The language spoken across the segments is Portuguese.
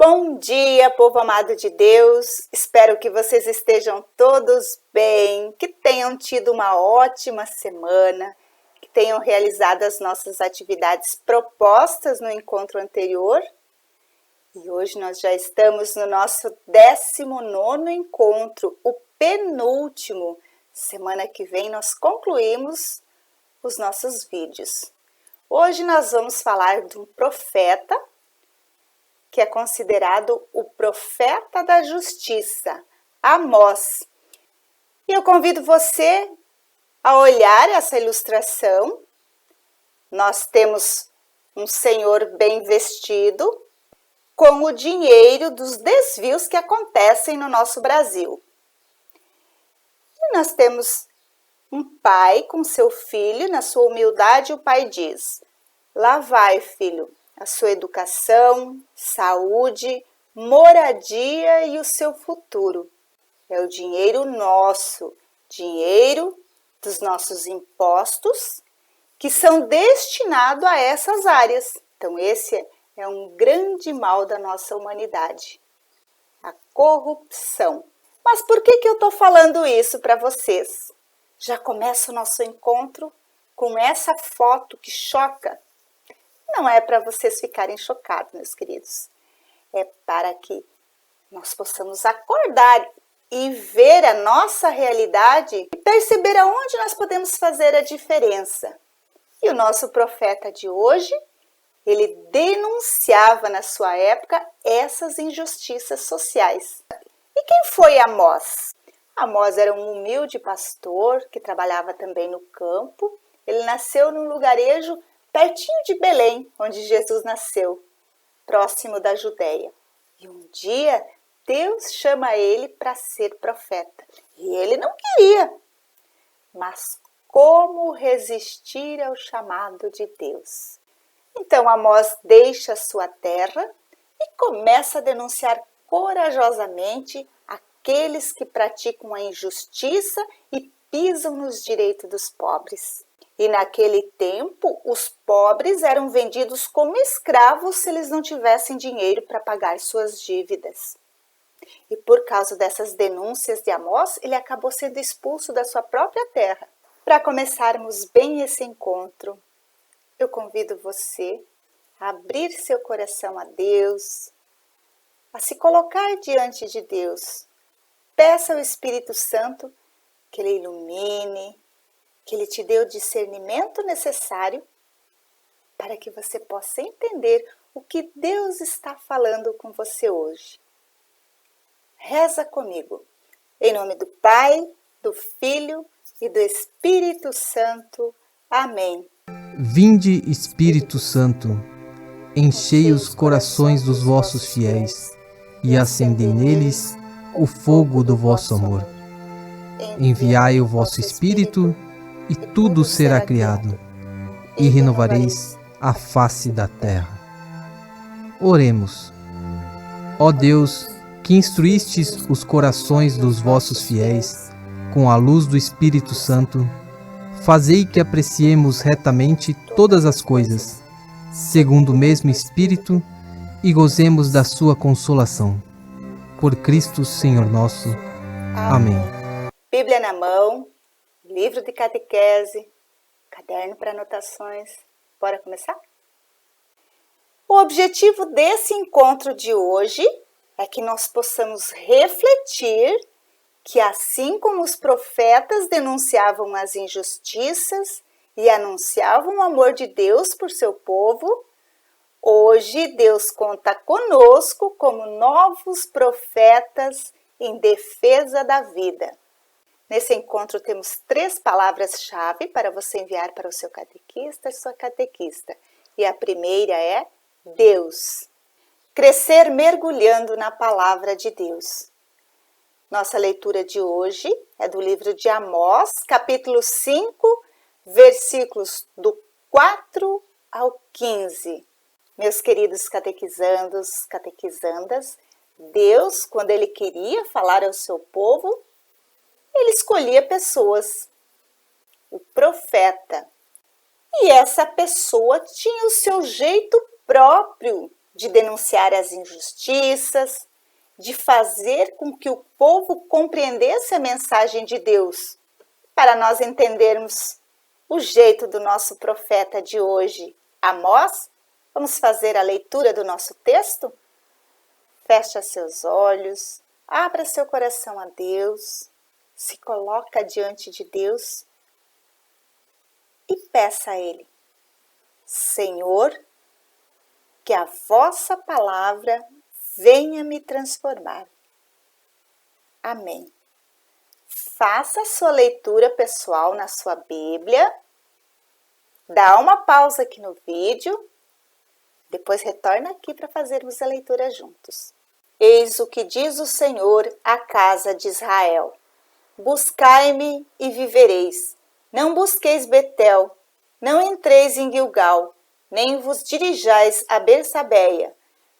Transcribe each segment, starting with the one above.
Bom dia, povo amado de Deus. Espero que vocês estejam todos bem, que tenham tido uma ótima semana, que tenham realizado as nossas atividades propostas no encontro anterior. E hoje nós já estamos no nosso 19º encontro, o penúltimo. Semana que vem nós concluímos os nossos vídeos. Hoje nós vamos falar de um profeta que é considerado o profeta da justiça, Amós. E eu convido você a olhar essa ilustração. Nós temos um senhor bem vestido com o dinheiro dos desvios que acontecem no nosso Brasil. E nós temos um pai com seu filho, na sua humildade o pai diz: lá vai, filho, a sua educação, saúde, moradia e o seu futuro. É o dinheiro nosso, dinheiro dos nossos impostos, que são destinados a essas áreas. Então, esse é um grande mal da nossa humanidade, a corrupção. Mas por que eu estou falando isso para vocês? Já começa o nosso encontro com essa foto que choca. Não é para vocês ficarem chocados, meus queridos. É para que nós possamos acordar e ver a nossa realidade e perceber aonde nós podemos fazer a diferença. E o nosso profeta de hoje, ele denunciava na sua época essas injustiças sociais. E quem foi Amós? Amós era um humilde pastor que trabalhava também no campo. Ele nasceu num lugarejo pertinho de Belém, onde Jesus nasceu, próximo da Judéia. E um dia, Deus chama ele para ser profeta. E ele não queria. Mas como resistir ao chamado de Deus? Então, Amós deixa sua terra e começa a denunciar corajosamente aqueles que praticam a injustiça e pisam nos direitos dos pobres. E naquele tempo, os pobres eram vendidos como escravos se eles não tivessem dinheiro para pagar suas dívidas. E por causa dessas denúncias de Amós, ele acabou sendo expulso da sua própria terra. Para começarmos bem esse encontro, eu convido você a abrir seu coração a Deus, a se colocar diante de Deus. Peça ao Espírito Santo que Ele ilumine, que Ele te dê o discernimento necessário para que você possa entender o que Deus está falando com você hoje. Reza comigo. Em nome do Pai, do Filho e do Espírito Santo. Amém. Vinde, Espírito Santo, enchei os corações dos vossos fiéis e acendei neles o fogo do vosso amor. Enviai o vosso Espírito e tudo será criado, e renovareis a face da terra. Oremos. Ó Deus, que instruístes os corações dos vossos fiéis com a luz do Espírito Santo, fazei que apreciemos retamente todas as coisas, segundo o mesmo Espírito, e gozemos da sua consolação. Por Cristo Senhor nosso. Amém. Bíblia na mão, livro de catequese, caderno para anotações. Bora começar? O objetivo desse encontro de hoje é que nós possamos refletir que assim como os profetas denunciavam as injustiças e anunciavam o amor de Deus por seu povo, hoje Deus conta conosco como novos profetas em defesa da vida. Nesse encontro temos 3 palavras-chave para você enviar para o seu catequista e sua catequista. E a primeira é Deus. Crescer mergulhando na palavra de Deus. Nossa leitura de hoje é do livro de Amós, capítulo 5, versículos do 4 ao 15. Meus queridos catequizandos, catequizandas, Deus, quando Ele queria falar ao seu povo, Ele escolhia pessoas, o profeta. E essa pessoa tinha o seu jeito próprio de denunciar as injustiças, de fazer com que o povo compreendesse a mensagem de Deus, para nós entendermos o jeito do nosso profeta de hoje, Amós. Vamos fazer a leitura do nosso texto? Feche seus olhos, abra seu coração a Deus, se coloca diante de Deus e peça a Ele: Senhor, que a vossa palavra venha me transformar. Amém. Faça a sua leitura pessoal na sua Bíblia, dá uma pausa aqui no vídeo, depois retorna aqui para fazermos a leitura juntos. Eis o que diz o Senhor à casa de Israel: buscai-me e vivereis. Não busqueis Betel, não entreis em Gilgal, nem vos dirijais a Bersabeia,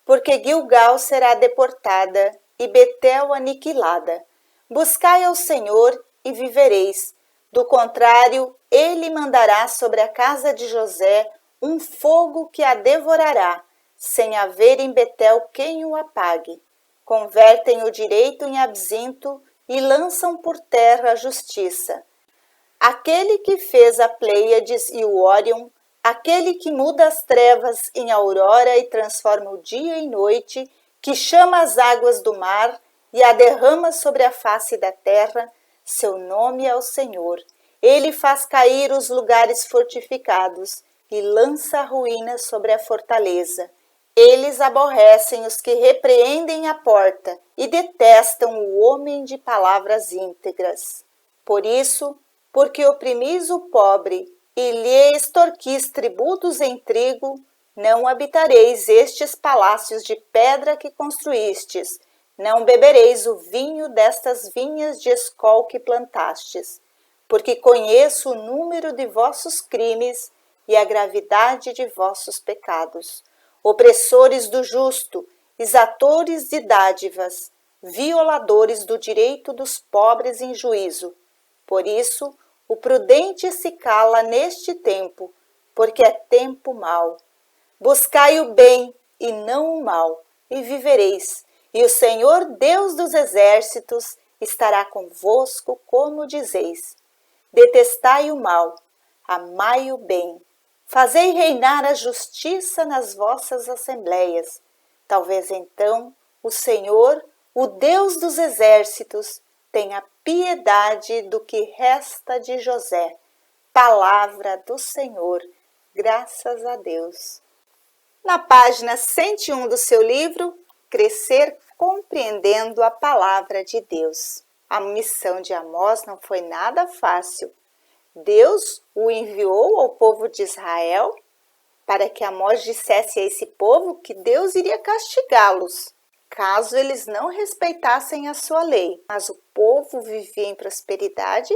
porque Gilgal será deportada e Betel aniquilada. Buscai ao Senhor e vivereis. Do contrário, ele mandará sobre a casa de José um fogo que a devorará, sem haver em Betel quem o apague. Convertem o direito em absinto e lançam por terra a justiça. Aquele que fez a Pleiades e o Órion, aquele que muda as trevas em aurora e transforma o dia em noite, que chama as águas do mar e a derrama sobre a face da terra, seu nome é o Senhor. Ele faz cair os lugares fortificados e lança a ruína sobre a fortaleza. Eles aborrecem os que repreendem a porta e detestam o homem de palavras íntegras. Por isso, porque oprimis o pobre e lhe extorquis tributos em trigo, não habitareis estes palácios de pedra que construístes, não bebereis o vinho destas vinhas de escol que plantastes, porque conheço o número de vossos crimes e a gravidade de vossos pecados. Opressores do justo, exatores de dádivas, violadores do direito dos pobres em juízo. Por isso, o prudente se cala neste tempo, porque é tempo mau. Buscai o bem e não o mal, e vivereis. E o Senhor Deus dos exércitos estará convosco, como dizeis. Detestai o mal, amai o bem. Fazei reinar a justiça nas vossas assembleias. Talvez então o Senhor, o Deus dos exércitos, tenha piedade do que resta de José. Palavra do Senhor, graças a Deus. Na página 101 do seu livro, Crescer compreendendo a palavra de Deus. A missão de Amós não foi nada fácil. Deus o enviou ao povo de Israel para que Amós dissesse a esse povo que Deus iria castigá-los, caso eles não respeitassem a sua lei. Mas o povo vivia em prosperidade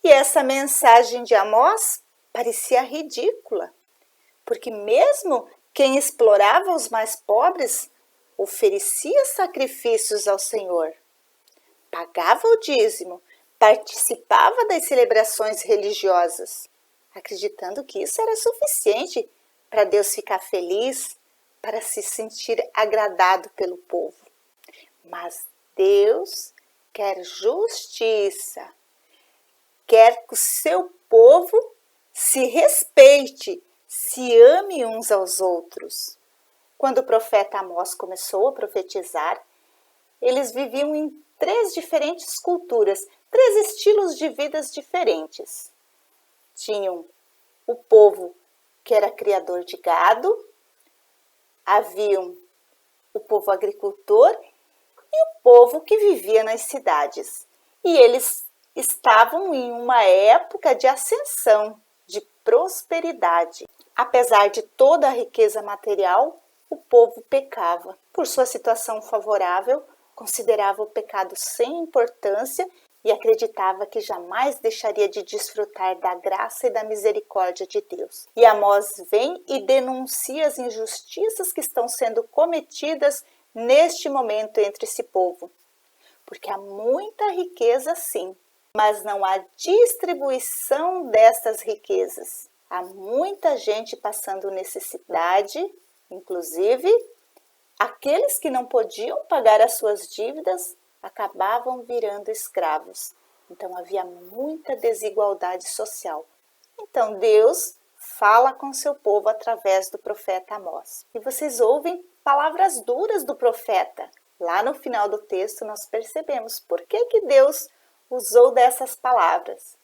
e essa mensagem de Amós parecia ridícula, porque mesmo quem explorava os mais pobres oferecia sacrifícios ao Senhor, pagava o dízimo, participava das celebrações religiosas, acreditando que isso era suficiente para Deus ficar feliz, para se sentir agradado pelo povo. Mas Deus quer justiça, quer que o seu povo se respeite, se ame uns aos outros. Quando o profeta Amós começou a profetizar, eles viviam em 3 diferentes culturas, 3 estilos de vidas diferentes. Tinham o povo que era criador de gado, haviam o povo agricultor e o povo que vivia nas cidades. E eles estavam em uma época de ascensão, de prosperidade. Apesar de toda a riqueza material, o povo pecava. Por sua situação favorável, considerava o pecado sem importância e acreditava que jamais deixaria de desfrutar da graça e da misericórdia de Deus. E Amós vem e denuncia as injustiças que estão sendo cometidas neste momento entre esse povo. Porque há muita riqueza sim, mas não há distribuição destas riquezas. Há muita gente passando necessidade, inclusive, aqueles que não podiam pagar as suas dívidas acabavam virando escravos. Então havia muita desigualdade social. Então Deus fala com seu povo através do profeta Amós. E vocês ouvem palavras duras do profeta. Lá no final do texto nós percebemos por que Deus usou dessas palavras.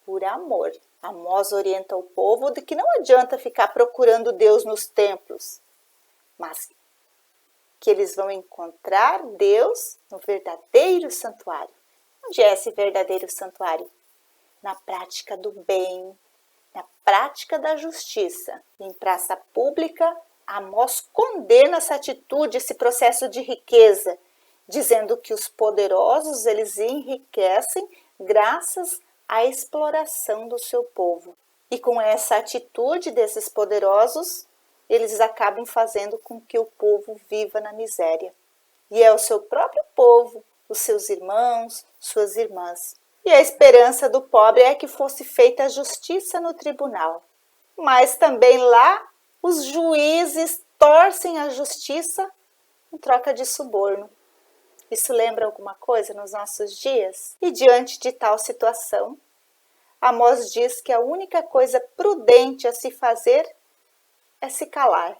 Por amor. Amós orienta o povo de que não adianta ficar procurando Deus nos templos, mas que eles vão encontrar Deus no verdadeiro santuário. Onde é esse verdadeiro santuário? Na prática do bem, na prática da justiça. Em praça pública, Amós condena essa atitude, esse processo de riqueza, dizendo que os poderosos eles enriquecem graças à exploração do seu povo. E com essa atitude desses poderosos, eles acabam fazendo com que o povo viva na miséria. E é o seu próprio povo, os seus irmãos, suas irmãs. E a esperança do pobre é que fosse feita a justiça no tribunal. Mas também lá, os juízes torcem a justiça em troca de suborno. Isso lembra alguma coisa nos nossos dias? E diante de tal situação, Amós diz que a única coisa prudente a se fazer é se calar,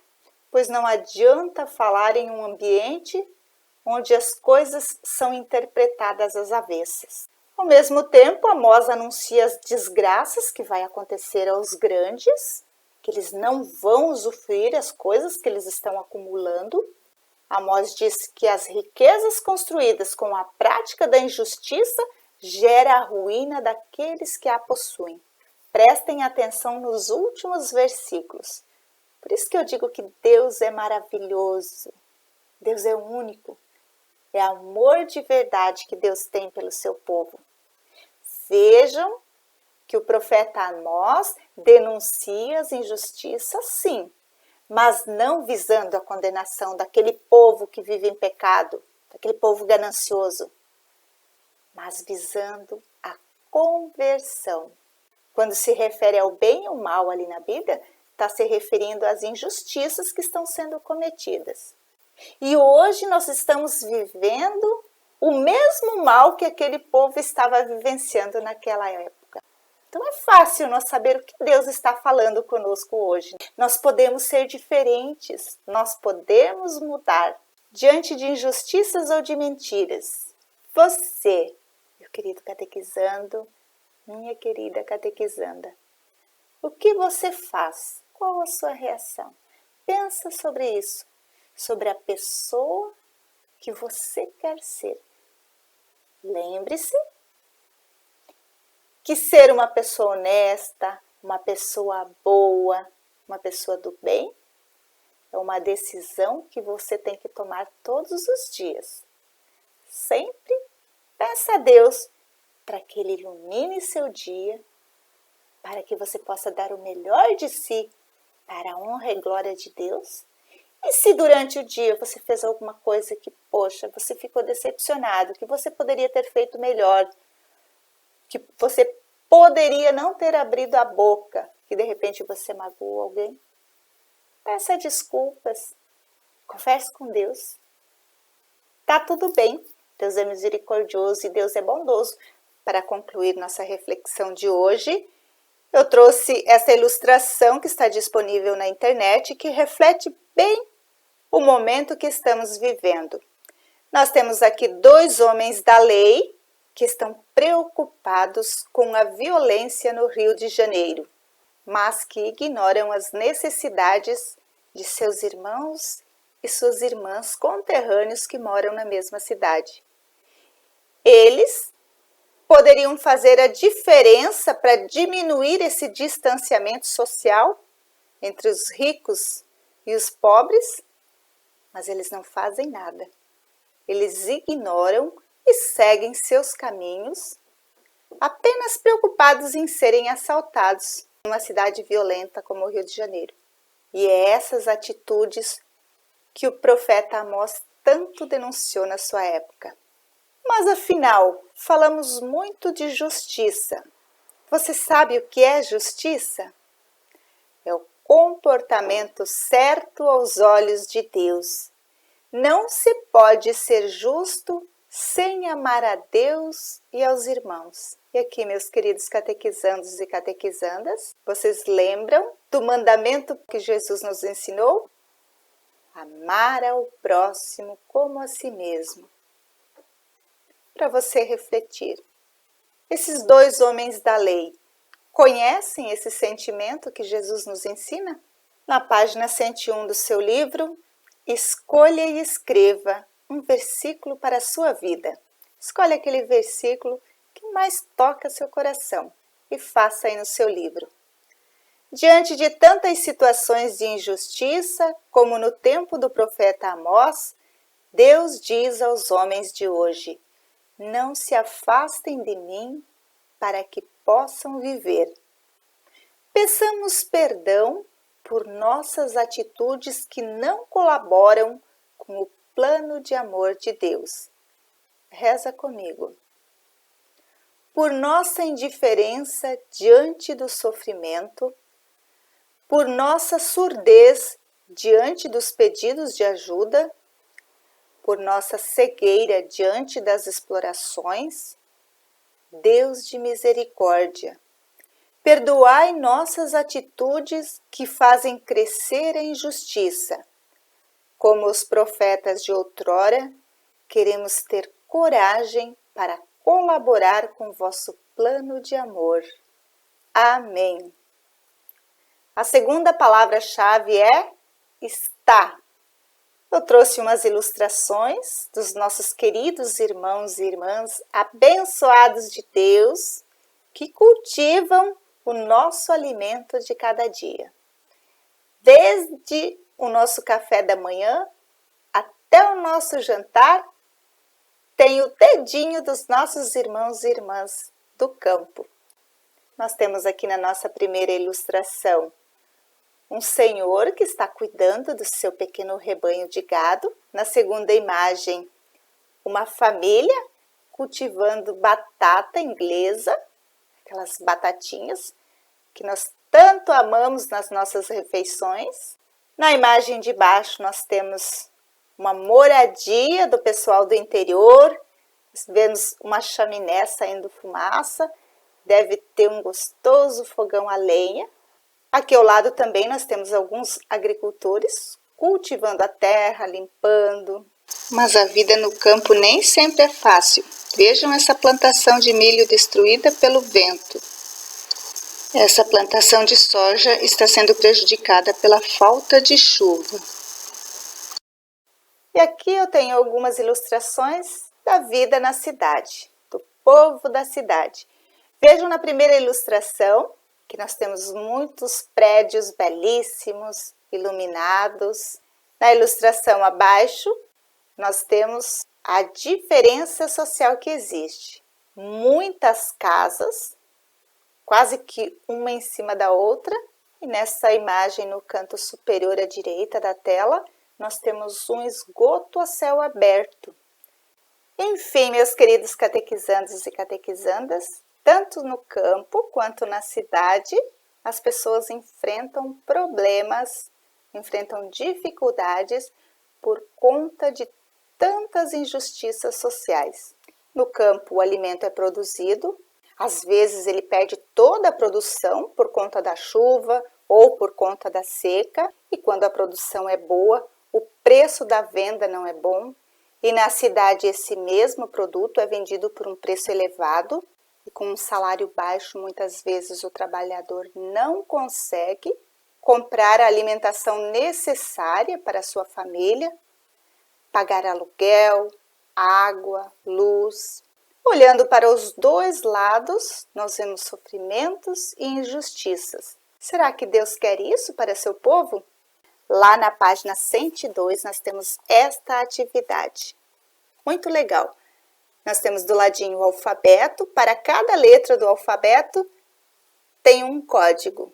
pois não adianta falar em um ambiente onde as coisas são interpretadas às avessas. Ao mesmo tempo, Amós anuncia as desgraças que vai acontecer aos grandes, que eles não vão usufruir as coisas que eles estão acumulando. Amós diz que as riquezas construídas com a prática da injustiça gera a ruína daqueles que a possuem. Prestem atenção nos últimos versículos. Por isso que eu digo que Deus é maravilhoso. Deus é único. É amor de verdade que Deus tem pelo seu povo. Vejam que o profeta Amós denuncia as injustiças, sim, mas não visando a condenação daquele povo que vive em pecado, daquele povo ganancioso, mas visando a conversão. Quando se refere ao bem e ao mal ali na Bíblia, está se referindo às injustiças que estão sendo cometidas. E hoje nós estamos vivendo o mesmo mal que aquele povo estava vivenciando naquela época. Então é fácil nós saber o que Deus está falando conosco hoje. Nós podemos ser diferentes, nós podemos mudar diante de injustiças ou de mentiras. Você, meu querido catequizando, minha querida catequizanda, o que você faz? Qual a sua reação? Pensa sobre isso, sobre a pessoa que você quer ser. Lembre-se que ser uma pessoa honesta, uma pessoa boa, uma pessoa do bem, é uma decisão que você tem que tomar todos os dias. Sempre peça a Deus para que Ele ilumine seu dia, para que você possa dar o melhor de si para a honra e glória de Deus. E se durante o dia você fez alguma coisa que, poxa, você ficou decepcionado, que você poderia ter feito melhor, que você poderia não ter abrido a boca, que de repente você magoou alguém, peça desculpas, converse com Deus. Tá tudo bem, Deus é misericordioso e Deus é bondoso. Para concluir nossa reflexão de hoje, eu trouxe essa ilustração que está disponível na internet, que reflete bem o momento que estamos vivendo. Nós temos aqui dois homens da lei que estão preocupados com a violência no Rio de Janeiro, mas que ignoram as necessidades de seus irmãos e suas irmãs conterrâneos que moram na mesma cidade. Eles poderiam fazer a diferença para diminuir esse distanciamento social entre os ricos e os pobres, mas eles não fazem nada. Eles ignoram e seguem seus caminhos, apenas preocupados em serem assaltados numa cidade violenta como o Rio de Janeiro. E é essas atitudes que o profeta Amós tanto denunciou na sua época. Mas afinal, falamos muito de justiça. Você sabe o que é justiça? É o comportamento certo aos olhos de Deus. Não se pode ser justo sem amar a Deus e aos irmãos. E aqui, meus queridos catequizandos e catequizandas, vocês lembram do mandamento que Jesus nos ensinou? Amar ao próximo como a si mesmo. Para você refletir. Esses dois homens da lei conhecem esse sentimento que Jesus nos ensina? Na página 101 do seu livro, escolha e escreva um versículo para a sua vida. Escolha aquele versículo que mais toca seu coração e faça aí no seu livro. Diante de tantas situações de injustiça, como no tempo do profeta Amós, Deus diz aos homens de hoje: não se afastem de mim para que possam viver. Peçamos perdão por nossas atitudes que não colaboram com o plano de amor de Deus. Reza comigo. Por nossa indiferença diante do sofrimento, por nossa surdez diante dos pedidos de ajuda, por nossa cegueira diante das explorações, Deus de misericórdia, perdoai nossas atitudes que fazem crescer a injustiça. Como os profetas de outrora, queremos ter coragem para colaborar com vosso plano de amor. Amém. A segunda palavra-chave é está. Eu trouxe umas ilustrações dos nossos queridos irmãos e irmãs abençoados de Deus que cultivam o nosso alimento de cada dia. Desde o nosso café da manhã até o nosso jantar, tem o dedinho dos nossos irmãos e irmãs do campo. Nós temos aqui na nossa primeira ilustração um senhor que está cuidando do seu pequeno rebanho de gado. Na segunda imagem, uma família cultivando batata inglesa, aquelas batatinhas que nós tanto amamos nas nossas refeições. Na imagem de baixo, nós temos uma moradia do pessoal do interior. Nós vemos uma chaminé saindo fumaça, deve ter um gostoso fogão a lenha. Aqui ao lado também nós temos alguns agricultores cultivando a terra, limpando. Mas a vida no campo nem sempre é fácil. Vejam essa plantação de milho destruída pelo vento. Essa plantação de soja está sendo prejudicada pela falta de chuva. E aqui eu tenho algumas ilustrações da vida na cidade, do povo da cidade. Vejam na primeira ilustração que nós temos muitos prédios belíssimos, iluminados. Na ilustração abaixo, nós temos a diferença social que existe. Muitas casas, quase que uma em cima da outra. E nessa imagem, no canto superior à direita da tela, nós temos um esgoto a céu aberto. Enfim, meus queridos catequizandos e catequizandas, tanto no campo quanto na cidade, as pessoas enfrentam problemas, enfrentam dificuldades por conta de tantas injustiças sociais. No campo, o alimento é produzido, às vezes ele perde toda a produção por conta da chuva ou por conta da seca, e quando a produção é boa, o preço da venda não é bom, e na cidade esse mesmo produto é vendido por um preço elevado, e com um salário baixo, muitas vezes o trabalhador não consegue comprar a alimentação necessária para a sua família, pagar aluguel, água, luz. Olhando para os dois lados, nós vemos sofrimentos e injustiças. Será que Deus quer isso para seu povo? Lá na página 102 nós temos esta atividade. Muito legal. Nós temos do ladinho o alfabeto. Para cada letra do alfabeto tem um código.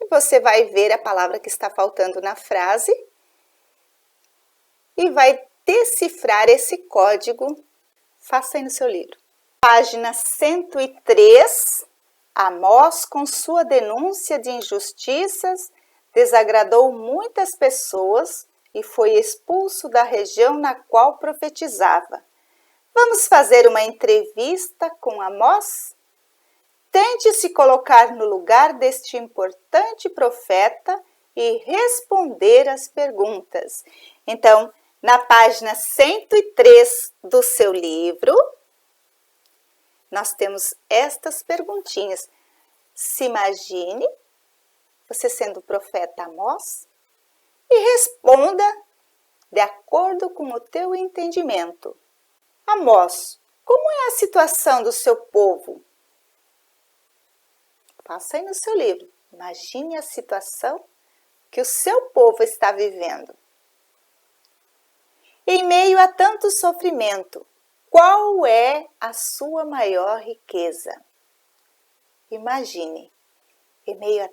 E você vai ver a palavra que está faltando na frase e vai decifrar esse código. Faça aí no seu livro. Página 103. Amós, com sua denúncia de injustiças, desagradou muitas pessoas e foi expulso da região na qual profetizava. Vamos fazer uma entrevista com Amós? Tente se colocar no lugar deste importante profeta e responder as perguntas. Então, na página 103 do seu livro, nós temos estas perguntinhas. Se imagine você sendo o profeta Amós e responda de acordo com o teu entendimento. Amós, como é a situação do seu povo? Faça aí no seu livro. Imagine a situação que o seu povo está vivendo. Em meio a tanto sofrimento, qual é a sua maior riqueza? Imagine, em meio a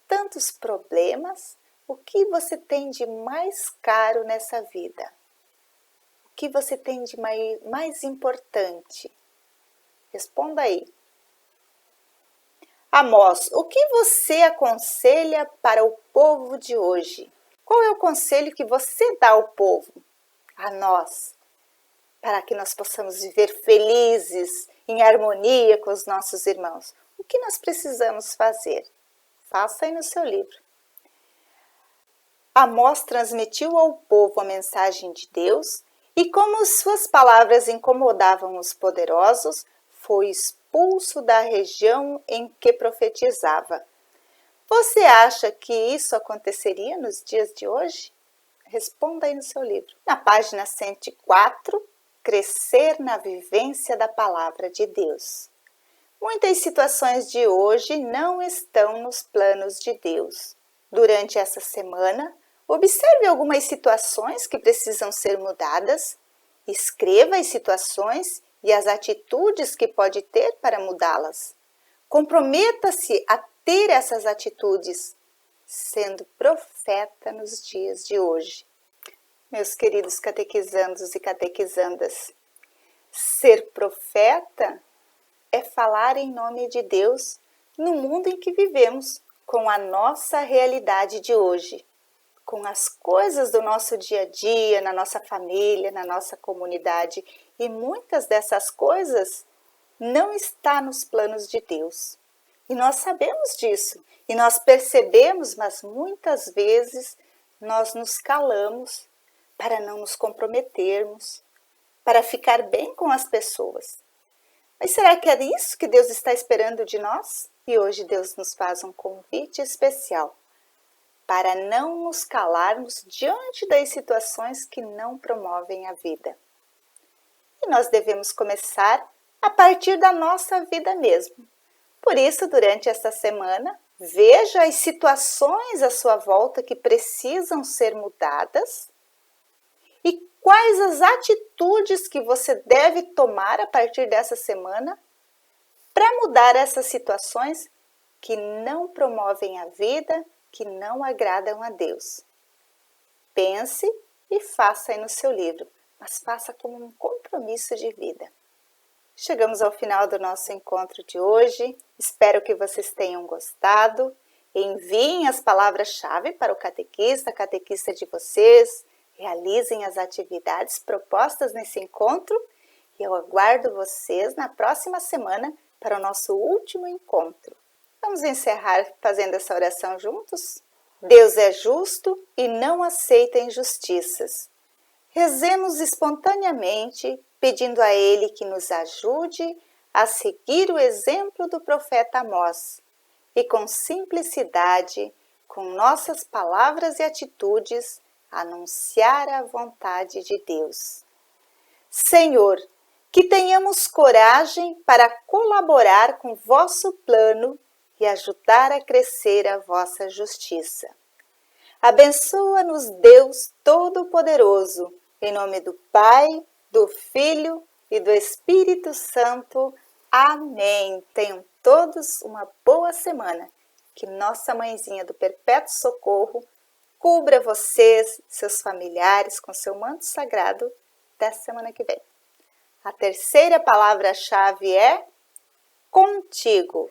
tantos problemas, o que você tem de mais caro nessa vida? O que você tem de mais importante? Responda aí. Amós, o que você aconselha para o povo de hoje? Qual é o conselho que você dá ao povo, a nós, para que nós possamos viver felizes, em harmonia com os nossos irmãos? O que nós precisamos fazer? Faça aí no seu livro. Amós transmitiu ao povo a mensagem de Deus e, como suas palavras incomodavam os poderosos, foi expulso da região em que profetizava. Você acha que isso aconteceria nos dias de hoje? Responda aí no seu livro. Na página 104, Crescer na vivência da palavra de Deus. Muitas situações de hoje não estão nos planos de Deus. Durante essa semana, observe algumas situações que precisam ser mudadas. Escreva as situações e as atitudes que pode ter para mudá-las. Comprometa-se a ter essas atitudes, sendo profeta nos dias de hoje. Meus queridos catequizandos e catequizandas, ser profeta é falar em nome de Deus no mundo em que vivemos, com a nossa realidade de hoje, com as coisas do nosso dia a dia, na nossa família, na nossa comunidade. E muitas dessas coisas não estão nos planos de Deus. E nós sabemos disso, e nós percebemos, mas muitas vezes nós nos calamos para não nos comprometermos, para ficar bem com as pessoas. Mas será que é isso que Deus está esperando de nós? E hoje Deus nos faz um convite especial para não nos calarmos diante das situações que não promovem a vida. E nós devemos começar a partir da nossa vida mesmo. Por isso, durante esta semana, veja as situações à sua volta que precisam ser mudadas e quais as atitudes que você deve tomar a partir dessa semana para mudar essas situações que não promovem a vida, que não agradam a Deus. Pense e faça aí no seu livro, mas faça como um compromisso de vida. Chegamos ao final do nosso encontro de hoje. Espero que vocês tenham gostado. Enviem as palavras-chave para o catequista, a catequista de vocês. Realizem as atividades propostas nesse encontro e eu aguardo vocês na próxima semana para o nosso último encontro. Vamos encerrar fazendo essa oração juntos? Deus é justo e não aceita injustiças. Rezemos espontaneamente, pedindo a Ele que nos ajude a seguir o exemplo do profeta Amós e com simplicidade, com nossas palavras e atitudes, anunciar a vontade de Deus. Senhor, que tenhamos coragem para colaborar com vosso plano e ajudar a crescer a vossa justiça. Abençoa-nos, Deus Todo-Poderoso, em nome do Pai, do Filho e do Espírito Santo. Amém. Tenham todos uma boa semana. Que Nossa Mãezinha do Perpétuo Socorro cubra vocês, seus familiares, com seu manto sagrado até semana que vem. A terceira palavra-chave é contigo.